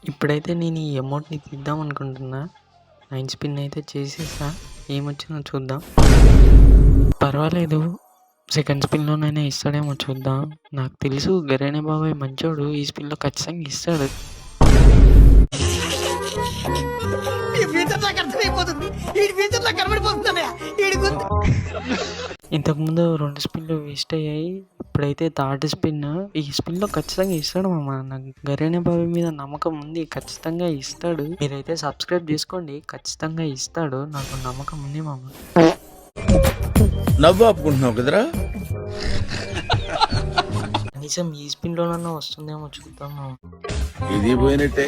ఇప్పుడైతే నేను ఈ అమౌంట్‌ని తీద్దాం అనుకుంటున్నా. 9 స్పిన్ అయితే చేసేసా. ఏమొచ్చిందో చూద్దాం. పర్వాలేదు. సెకండ్ స్పిన్‌లోనైనా ఇస్తాడేమో చూద్దాం. నాకు తెలుసు గరేణి బాబాయ్ మంచోడు. ఈ స్పిన్‌లో ఖచ్చితంగా ఇస్తాడు. ఇంతకుముందు 2 స్పిన్‌లు వేస్ట్ అయ్యాయి. ఇప్పుడైతే థర్డ్ స్పిన్. ఈ స్పిన్‌లో ఖచ్చితంగా ఇస్తాడు మామ. నాకు గరేణి బాబాయ్ మీద నమ్మకం ఉంది. ఖచ్చితంగా ఇస్తాడు. మీరైతే సబ్స్క్రైబ్ చేసుకోండి. ఖచ్చితంగా ఇస్తాడు. నాకు నమ్మకం ఉంది మామ. నవ్వు ఆపుకుంటున్నావు కదరా. కనీసం ఈ స్పిన్‌లోనన్నా వస్తుందేమో చూద్దాం మామ. ఇది పోయినట్టే.